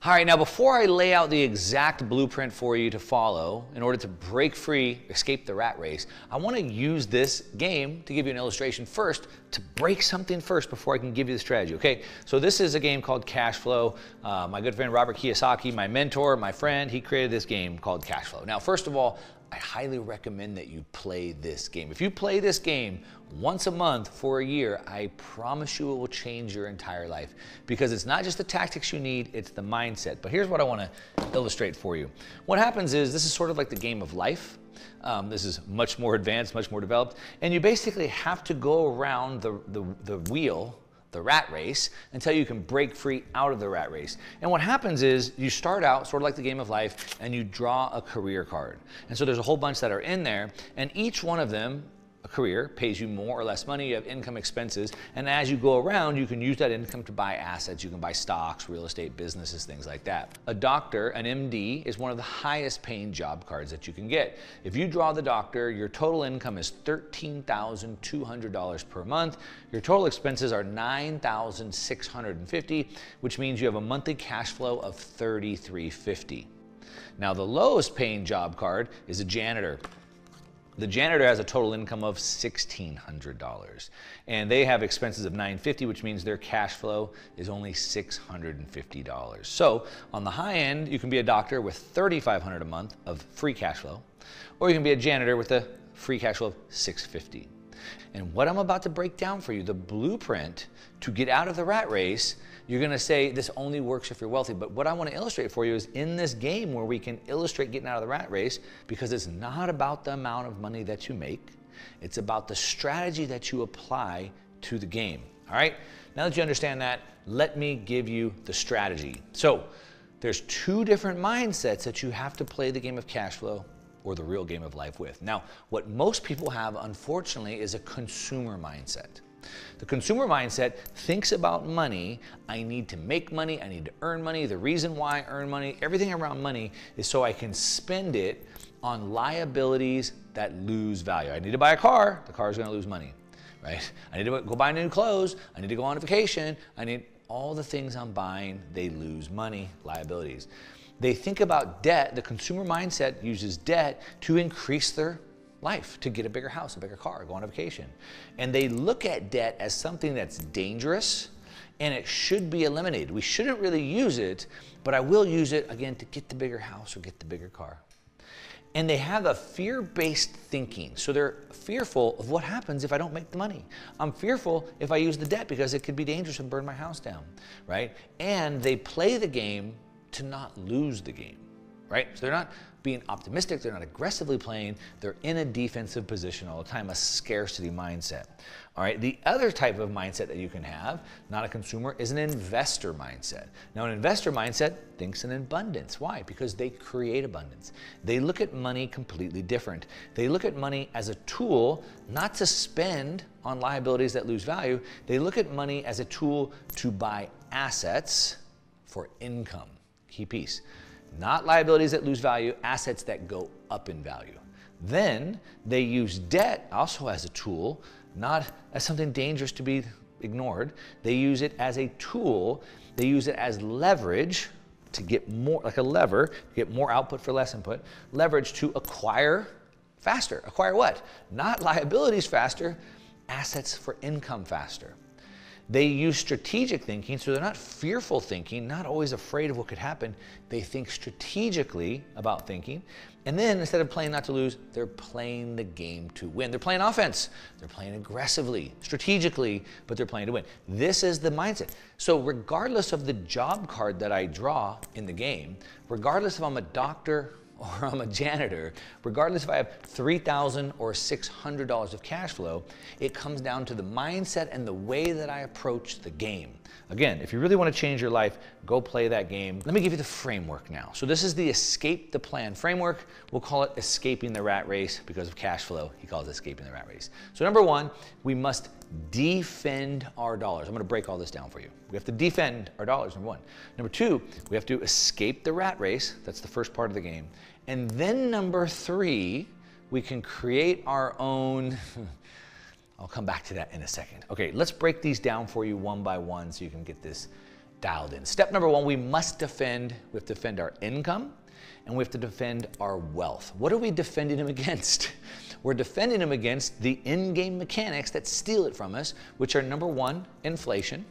All right, now before I lay out the exact blueprint for you to follow in order to break free, escape the rat race, I want to use this game to give you an illustration first, to break something first before I can give you the strategy, okay? So this is a game called Cash Flow. My good friend Robert Kiyosaki, my mentor, my friend, he created this game called Cash Flow. Now, first of all, I highly recommend that you play this game. If you play this game once a month for a year, I promise you it will change your entire life, because it's not just the tactics you need, it's the mindset. But here's what I want to illustrate for you. What happens is, this is sort of like the game of life. This is much more advanced, much more developed, and you basically have to go around the wheel, the rat race, until you can break free out of the rat race. And what happens is, you start out sort of like the game of life, and you draw a career card. And so there's a whole bunch that are in there, and each one of them, a career, pays you more or less money. You have income, expenses, and as you go around, you can use that income to buy assets. You can buy stocks, real estate, businesses, things like that. A doctor, an MD, is one of the highest paying job cards that you can get. If you draw the doctor, your total income is $13,200 per month. Your total expenses are $9,650, which means you have a monthly cash flow of $3,350. Now, the lowest paying job card is a janitor. The janitor has a total income of $1,600, and they have expenses of $950, which means their cash flow is only $650. So on the high end, you can be a doctor with $3,500 a month of free cash flow, or you can be a janitor with a free cash flow of $650. And what I'm about to break down for you, the blueprint to get out of the rat race, you're gonna say this only works if you're wealthy. But what I wanna illustrate for you is in this game where we can illustrate getting out of the rat race, because it's not about the amount of money that you make, it's about the strategy that you apply to the game, all right? Now that you understand that, let me give you the strategy. So there's two different mindsets that you have to play the game of cash flow or the real game of life with. Now, what most people have, unfortunately, is a consumer mindset. The consumer mindset thinks about money. I need to make money, I need to earn money. The reason why I earn money, everything around money is so I can spend it on liabilities that lose value. I need to buy a car, the car is gonna lose money, right? I need to go buy new clothes, I need to go on a vacation, I need all the things I'm buying, they lose money, liabilities. They think about debt, the consumer mindset uses debt to increase their life, to get a bigger house, a bigger car, go on a vacation. And they look at debt as something that's dangerous and it should be eliminated. We shouldn't really use it, but I will use it again to get the bigger house or get the bigger car. And they have a fear-based thinking. So they're fearful of what happens if I don't make the money. I'm fearful if I use the debt because it could be dangerous and burn my house down, right? And they play the game to not lose the game, right? So they're not being optimistic, they're not aggressively playing, they're in a defensive position all the time, a scarcity mindset. All right, the other type of mindset that you can have, not a consumer, is an investor mindset. Now, an investor mindset thinks in abundance. Why? Because they create abundance. They look at money completely different. They look at money as a tool, not to spend on liabilities that lose value. They look at money as a tool to buy assets for income. Key piece. Not liabilities that lose value, assets that go up in value. Then they use debt also as a tool, not as something dangerous to be ignored. They use it as a tool. They use it as leverage to get more, like a lever, get more output for less input. Leverage to acquire faster. Acquire what? Not liabilities faster, assets for income faster. They use strategic thinking, so they're not fearful thinking, not always afraid of what could happen. They think strategically about thinking. And then instead of playing not to lose, they're playing the game to win. They're playing offense. They're playing aggressively, strategically, but they're playing to win. This is the mindset. So regardless of the job card that I draw in the game, regardless if I'm a doctor or I'm a janitor, regardless if I have $3,000 or $600 of cash flow, it comes down to the mindset and the way that I approach the game. Again, if you really want to change your life, go play that game. Let me give you the framework now. So this is the escape the plan framework. We'll call it escaping the rat race because of cash flow. He calls it escaping the rat race. So number one, we must defend our dollars. I'm going to break all this down for you. We have to defend our dollars, number one. Number two, we have to escape the rat race. That's the first part of the game. And then number three, we can create our own, I'll come back to that in a second. Okay, let's break these down for you one by one so you can get this dialed in. Step number one, we have to defend our income, and we have to defend our wealth. What are we defending them against? We're defending them against the in-game mechanics that steal it from us, which are number one, inflation,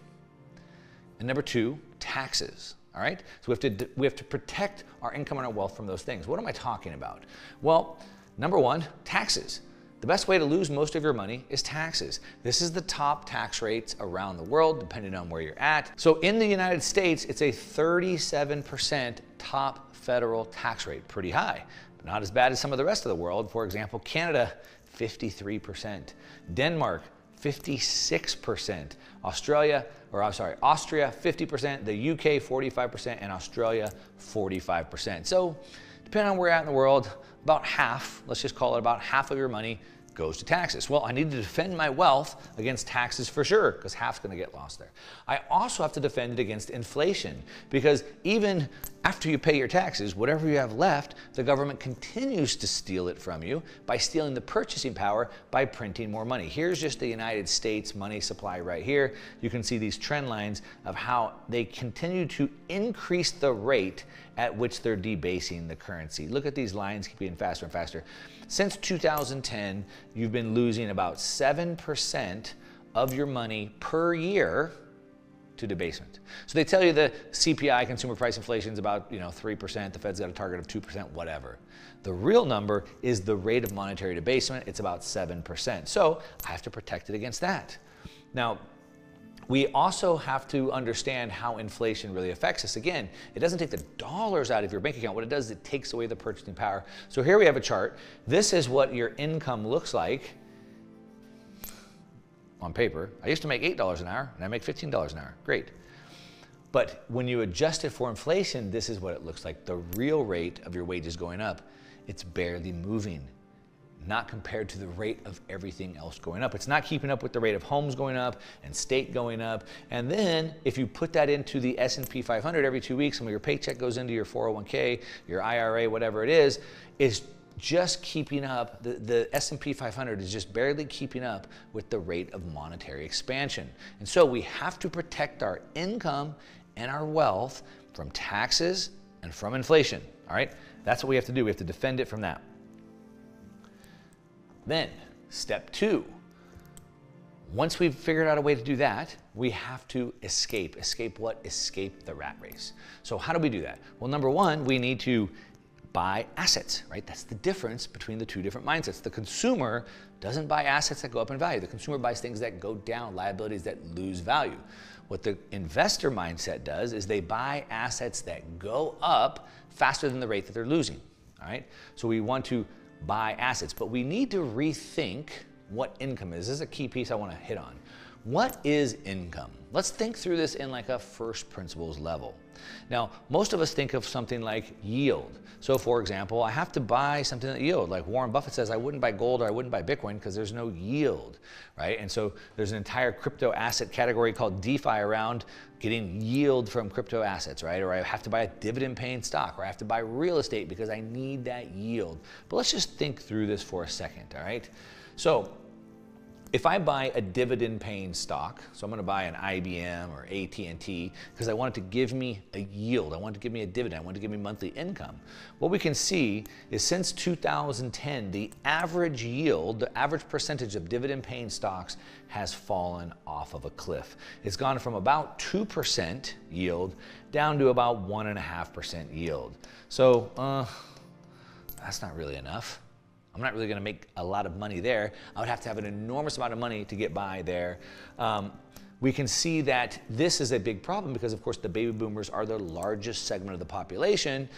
and number two, taxes. All right? So we have to protect our income and our wealth from those things. What am I talking about? Well, number one, taxes. The best way to lose most of your money is taxes. This is the top tax rates around the world, depending on where you're at. So in the United States, it's a 37% top federal tax rate. Pretty high, but not as bad as some of the rest of the world. For example, Canada, 53%. Denmark, 56%. Austria, 50%, the UK, 45%, and Australia, 45%. So depending on where you're at in the world, about half, let's just call it about half of your money goes to taxes. Well, I need to defend my wealth against taxes for sure, because half's going to get lost there. I also have to defend it against inflation, because even after you pay your taxes, whatever you have left, the government continues to steal it from you by stealing the purchasing power by printing more money. Here's just the United States money supply right here. You can see these trend lines of how they continue to increase the rate at which they're debasing the currency. Look at these lines keep getting faster and faster. Since 2010, you've been losing about 7% of your money per year to debasement. So they tell you the CPI, consumer price inflation, is about 3%. The Fed's got a target of 2%, whatever. The real number is the rate of monetary debasement. It's about 7%. So I have to protect it against that. Now, we also have to understand how inflation really affects us. Again, it doesn't take the dollars out of your bank account. What it does is it takes away the purchasing power. So here we have a chart. This is what your income looks like on paper. I used to make $8 an hour, and I make $15 an hour. Great. But when you adjust it for inflation, this is what it looks like. The real rate of your wages going up, it's barely moving, not compared to the rate of everything else going up. It's not keeping up with the rate of homes going up and state going up. And then if you put that into the S&P 500 every 2 weeks, and your paycheck goes into your 401k, your IRA, whatever it is just keeping up. The S&P 500 is just barely keeping up with the rate of monetary expansion. And so we have to protect our income and our wealth from taxes and from inflation. All right? That's what we have to do. We have to defend it from that. Then, step two, once we've figured out a way to do that, we have to escape. Escape what? Escape the rat race. So how do we do that? Well, number one, we need to buy assets, right? That's the difference between the two different mindsets. The consumer doesn't buy assets that go up in value. The consumer buys things that go down, liabilities that lose value. What the investor mindset does is they buy assets that go up faster than the rate that they're losing, all right? So we want to buy assets, but we need to rethink what income is. This is a key piece I want to hit on. What is income? Let's think through this in like a first principles level. Now, most of us think of something like yield. So for example, I have to buy something that yield. Like Warren Buffett says, I wouldn't buy gold or I wouldn't buy Bitcoin because there's no yield, right? And so there's an entire crypto asset category called DeFi around getting yield from crypto assets, right? Or I have to buy a dividend paying stock, or I have to buy real estate because I need that yield. But let's just think through this for a second, all right? So if I buy a dividend paying stock, so I'm going to buy an IBM or AT&T because I want it to give me a yield, I want it to give me a dividend, I want it to give me monthly income. What we can see is since 2010, the average yield, the average percentage of dividend paying stocks has fallen off of a cliff. It's gone from about 2% yield down to about 1.5% yield. So that's not really enough. I'm not really going to make a lot of money there. I would have to have an enormous amount of money to get by there. We can see that this is a big problem because, of course, the baby boomers are the largest segment of the population.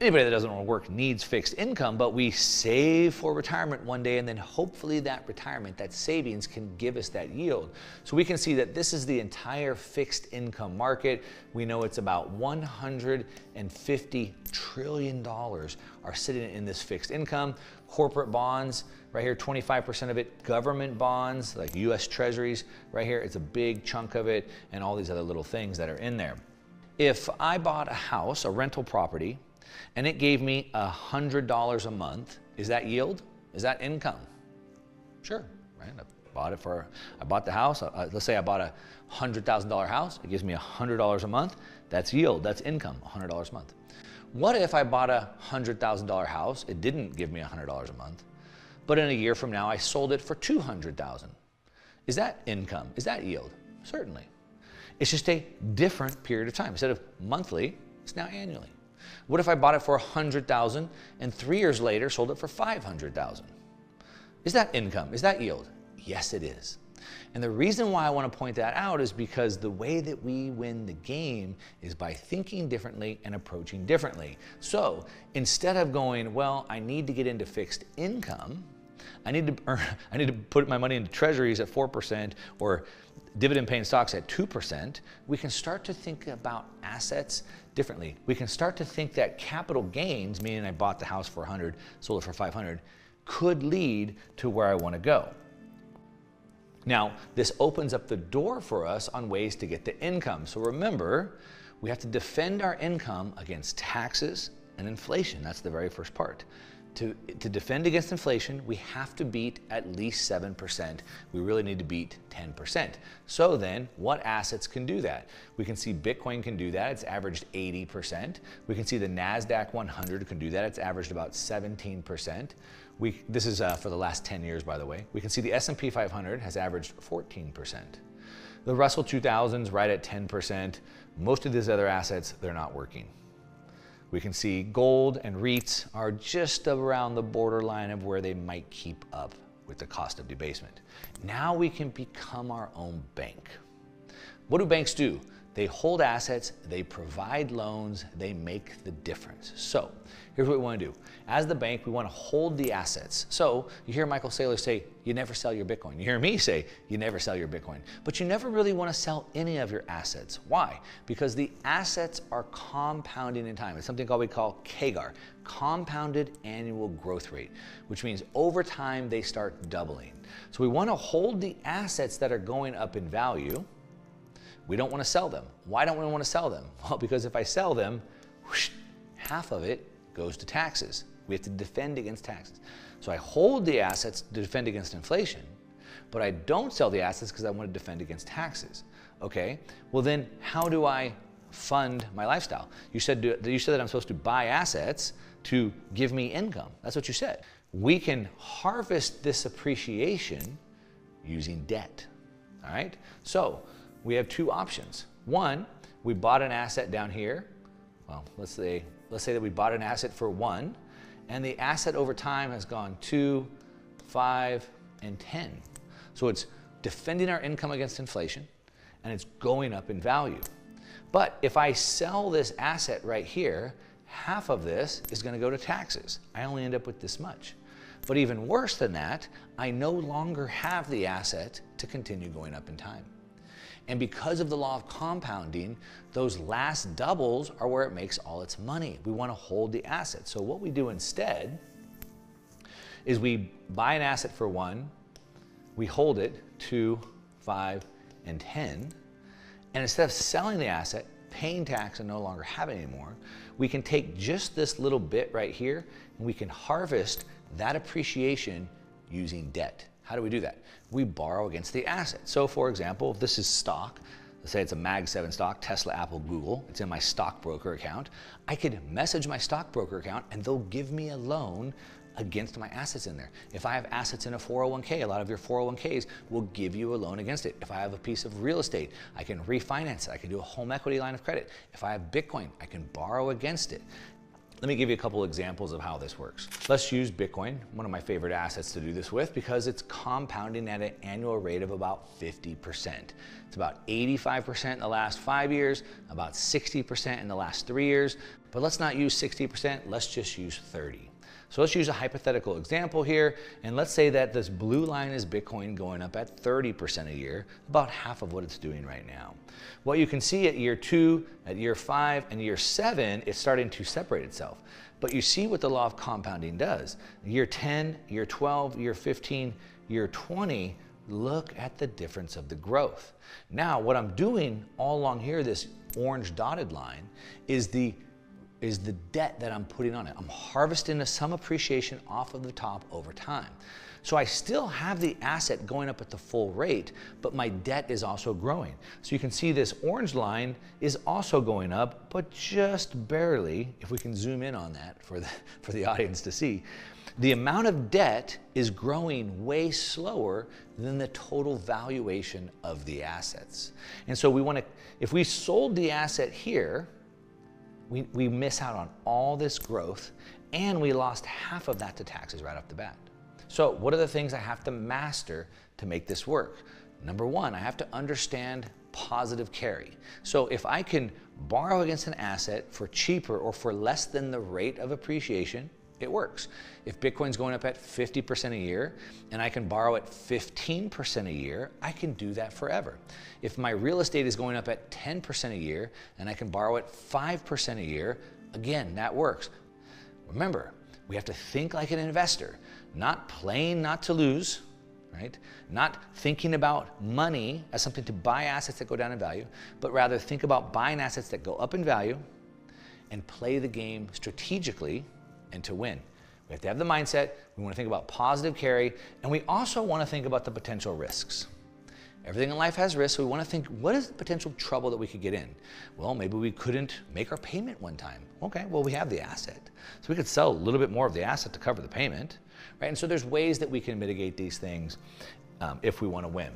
Anybody that doesn't want to work needs fixed income, but we save for retirement one day, and then hopefully that retirement, that savings, can give us that yield. So we can see that this is the entire fixed income market. We know it's about $150 trillion are sitting in this fixed income. Corporate bonds, right here, 25% of it. Government bonds, like US Treasuries, right here, it's a big chunk of it, and all these other little things that are in there. If I bought a house, a rental property, and it gave me $100 a month, is that yield? Is that income? Sure, right? I bought the house. Let's say I bought a $100,000 house. It gives me $100 a month. That's yield, that's income, $100 a month. What if I bought a $100,000 house? It didn't give me $100 a month, but in a year from now, I sold it for $200,000. Is that income? Is that yield? Certainly. It's just a different period of time. Instead of monthly, it's now annually. What if I bought it for $100,000 and 3 years later sold it for $500,000? Is that income? Is that yield? Yes, it is. And the reason why I want to point that out is because the way that we win the game is by thinking differently and approaching differently. So instead of going, well, I need to get into fixed income, I need to put my money into treasuries at 4% or dividend paying stocks at 2%, we can start to think about assets differently. We can start to think that capital gains, meaning I bought the house for 100, sold it for 500, could lead to where I want to go. Now, this opens up the door for us on ways to get the income. So remember, we have to defend our income against taxes and inflation. That's the very first part. To defend against inflation, we have to beat at least 7%. We really need to beat 10%. So then, what assets can do that? We can see Bitcoin can do that. It's averaged 80%. We can see the NASDAQ 100 can do that. It's averaged about 17%. This is for the last 10 years, by the way. We can see the S&P 500 has averaged 14%. The Russell 2000's right at 10%. Most of these other assets, they're not working. We can see gold and REITs are just around the borderline of where they might keep up with the cost of debasement. Now we can become our own bank. What do banks do? They hold assets, they provide loans, they make the difference. So here's what we want to do. As the bank, we want to hold the assets. So you hear Michael Saylor say, you never sell your Bitcoin. You hear me say, you never sell your Bitcoin. But you never really want to sell any of your assets. Why? Because the assets are compounding in time. It's something we call CAGR, compounded annual growth rate, which means over time they start doubling. So we want to hold the assets that are going up in value. We don't want to sell them. Why don't we want to sell them? Well, because if I sell them, whoosh, half of it goes to taxes. We have to defend against taxes. So I hold the assets to defend against inflation, but I don't sell the assets because I want to defend against taxes. Okay, well then how do I fund my lifestyle? You said that I'm supposed to buy assets to give me income. That's what you said. We can harvest this appreciation using debt. All right, so we have two options. One, we bought an asset down here. Well, let's say that we bought an asset for 1, and the asset over time has gone 2, 5, and 10. So it's defending our income against inflation, and it's going up in value. But if I sell this asset right here, half of this is going to go to taxes. I only end up with this much. But even worse than that, I no longer have the asset to continue going up in time. And because of the law of compounding, those last doubles are where it makes all its money. We want to hold the asset. So what we do instead is we buy an asset for 1, we hold it 2, 5, and 10, and instead of selling the asset, paying tax and no longer having it anymore, we can take just this little bit right here and we can harvest that appreciation using debt. How do we do that? We borrow against the asset. So for example, if this is stock, let's say it's a Mag 7 stock, Tesla, Apple, Google, it's in my stockbroker account, I could message my stockbroker account and they'll give me a loan against my assets in there. If I have assets in a 401k, a lot of your 401ks will give you a loan against it. If I have a piece of real estate, I can refinance it. I can do a home equity line of credit. If I have Bitcoin, I can borrow against it. Let me give you a couple examples of how this works. Let's use Bitcoin, one of my favorite assets to do this with because it's compounding at an annual rate of about 50%. It's about 85% in the last 5 years, about 60% in the last 3 years, but let's not use 60%, let's just use 30. So let's use a hypothetical example here, and let's say that this blue line is Bitcoin going up at 30% a year, about half of what it's doing right now. What you can see at year 2, at year 5, and year 7, it's starting to separate itself. But you see what the law of compounding does. Year 10, year 12, year 15, year 20, look at the difference of the growth. Now, what I'm doing all along here, this orange dotted line, is is the debt that I'm putting on it. I'm harvesting some appreciation off of the top over time. So I still have the asset going up at the full rate, but my debt is also growing. So you can see this orange line is also going up, but just barely, if we can zoom in on that for the audience to see. The amount of debt is growing way slower than the total valuation of the assets. And so we want to, if we sold the asset here, we miss out on all this growth, and we lost half of that to taxes right off the bat. So what are the things I have to master to make this work? Number one, I have to understand positive carry. So if I can borrow against an asset for cheaper or for less than the rate of appreciation, it works. If Bitcoin's going up at 50% a year and I can borrow at 15% a year, I can do that forever. If my real estate is going up at 10% a year and I can borrow at 5% a year, again, that works. Remember, we have to think like an investor, not playing not to lose, right? Not thinking about money as something to buy assets that go down in value, but rather think about buying assets that go up in value and play the game strategically and to win. We have to have the mindset, we want to think about positive carry, and we also want to think about the potential risks. Everything in life has risks, so we want to think, what is the potential trouble that we could get in? Well, maybe we couldn't make our payment one time. Okay, well, we have the asset. So we could sell a little bit more of the asset to cover the payment, right? And so there's ways that we can mitigate these things if we want to win.